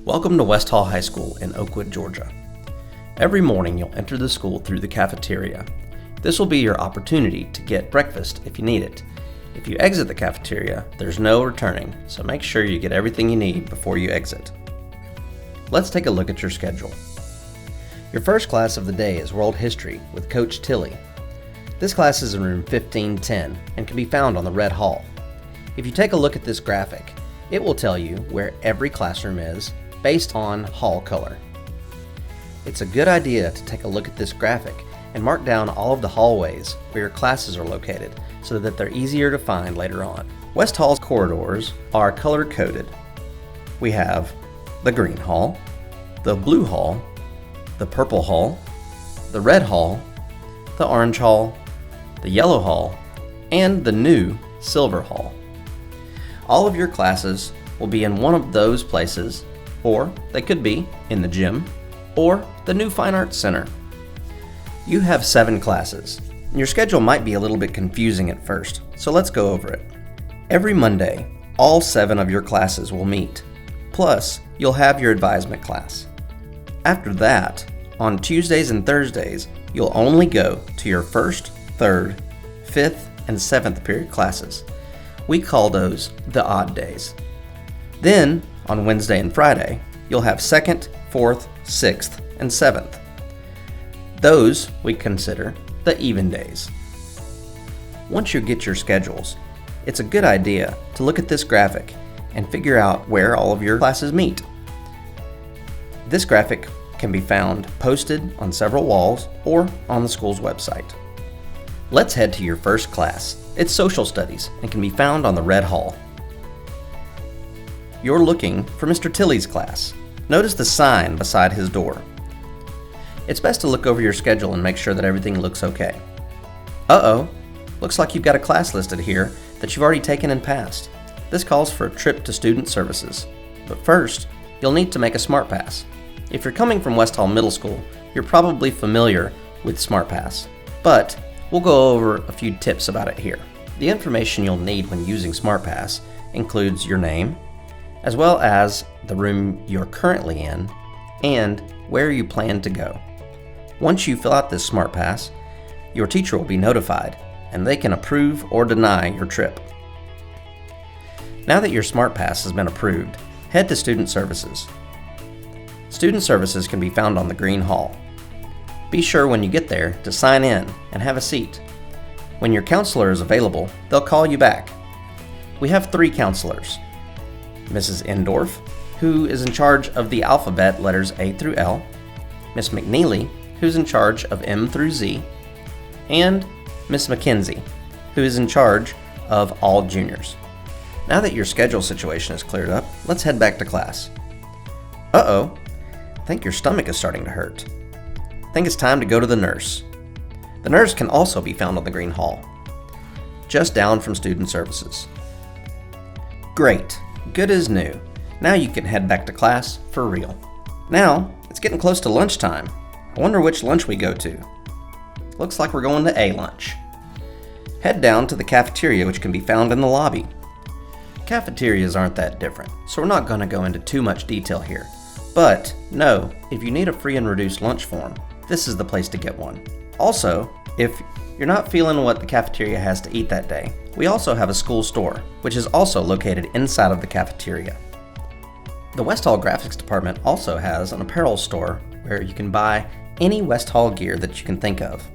Welcome to West Hall High School in Oakwood, Georgia. Every morning you'll enter the school through the cafeteria. This will be your opportunity to get breakfast if you need it. If you exit the cafeteria, there's no returning, so make sure you get everything you need before you exit. Let's take a look at your schedule. Your first class of the day is World History with Coach Tilly. This class is in room 1510 and can be found on the Red Hall. If you take a look at this graphic, it will tell you where every classroom is based on hall color. It's a good idea to take a look at this graphic and mark down all of the hallways where your classes are located so that they're easier to find later on. West Hall's corridors are color-coded. We have the green hall, the blue hall, the purple hall, the red hall, the orange hall, the yellow hall, and the new silver hall. All of your classes will be in one of those places, or they could be in the gym or the new Fine Arts Center. You have 7 classes. Your schedule might be a little bit confusing at first, so let's go over it. Every Monday, all 7 of your classes will meet, plus you'll have your advisement class. After that, on Tuesdays and Thursdays, you'll only go to your 1st, 3rd, 5th, and 7th period classes. We call those the odd days. Then, on Wednesday and Friday, you'll have 2nd, 4th, 6th, and 7th. Those we consider the even days. Once you get your schedules, it's a good idea to look at this graphic and figure out where all of your classes meet. This graphic can be found posted on several walls or on the school's website. Let's head to your first class. It's Social Studies and can be found on the Red Hall. You're looking for Mr. Tilly's class. Notice the sign beside his door. It's best to look over your schedule and make sure that everything looks okay. Looks like you've got a class listed here that you've already taken and passed. This calls for a trip to Student Services. But first, you'll need to make a Smart Pass. If you're coming from West Hall Middle School, you're probably familiar with Smart Pass, but we'll go over a few tips about it here. The information you'll need when using Smart Pass includes your name, as well as the room you're currently in and where you plan to go. Once you fill out this Smart Pass, your teacher will be notified and they can approve or deny your trip. Now that your Smart Pass has been approved, head to Student Services. Student Services can be found on the Green Hall. Be sure when you get there to sign in and have a seat. When your counselor is available, they'll call you back. We have 3 counselors. Mrs. Endorf, who is in charge of the alphabet letters A through L, Miss McNeely, who's in charge of M through Z, and Miss McKenzie, who is in charge of all juniors. Now that your schedule situation is cleared up, let's head back to class. I think your stomach is starting to hurt. I think it's time to go to the nurse. The nurse can also be found on the Green Hall, just down from Student Services. Great, good as new. Now you can head back to class for real. Now, it's getting close to lunchtime. I wonder which lunch we go to. Looks like we're going to A lunch. Head down to the cafeteria, which can be found in the lobby. Cafeterias aren't that different, so we're not going to go into too much detail here. But know, if you need a free and reduced lunch form, this is the place to get one. Also, if you're not feeling what the cafeteria has to eat that day, we also have a school store, which is also located inside of the cafeteria. The West Hall Graphics Department also has an apparel store where you can buy any West Hall gear that you can think of.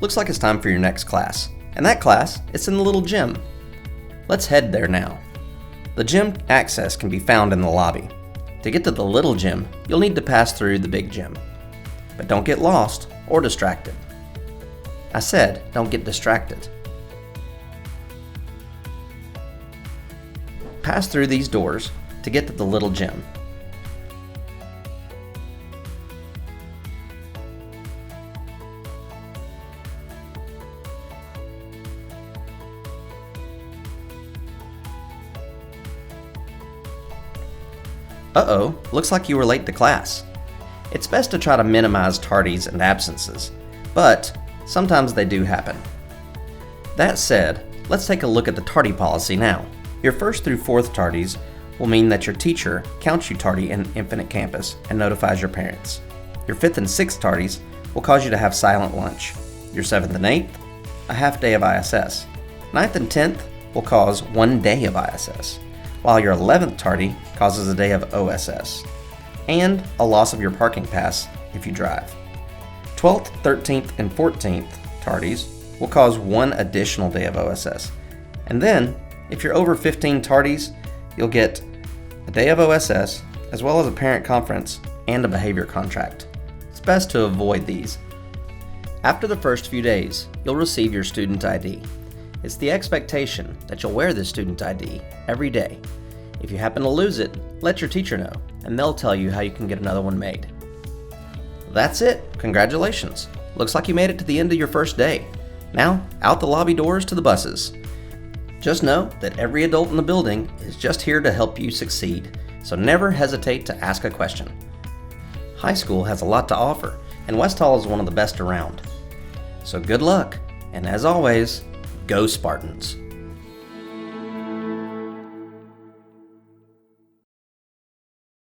Looks like it's time for your next class, and that class is in the little gym. Let's head there now. The gym access can be found in the lobby. To get to the little gym, you'll need to pass through the big gym. But don't get lost or distracted. I said, don't get distracted. Pass through these doors to get to the little gym. Looks like you were late to class. It's best to try to minimize tardies and absences, but sometimes they do happen. That said, let's take a look at the tardy policy now. Your 1st through 4th tardies will mean that your teacher counts you tardy in Infinite Campus and notifies your parents. Your 5th and 6th tardies will cause you to have silent lunch. Your 7th and 8th, a half day of ISS. 9th and 10th will cause 1 day of ISS, while your 11th tardy causes a day of OSS, and a loss of your parking pass if you drive. 12th, 13th, and 14th tardies will cause 1 additional day of OSS. And then, if you're over 15 tardies, you'll get a day of OSS, as well as a parent conference and a behavior contract. It's best to avoid these. After the first few days, you'll receive your student ID. It's the expectation that you'll wear this student ID every day. If you happen to lose it, let your teacher know, and they'll tell you how you can get another one made. That's it. Congratulations. Looks like you made it to the end of your first day. Now, out the lobby doors to the buses. Just know that every adult in the building is just here to help you succeed, so never hesitate to ask a question. High school has a lot to offer, and West Hall is one of the best around. So good luck, and as always, go Spartans!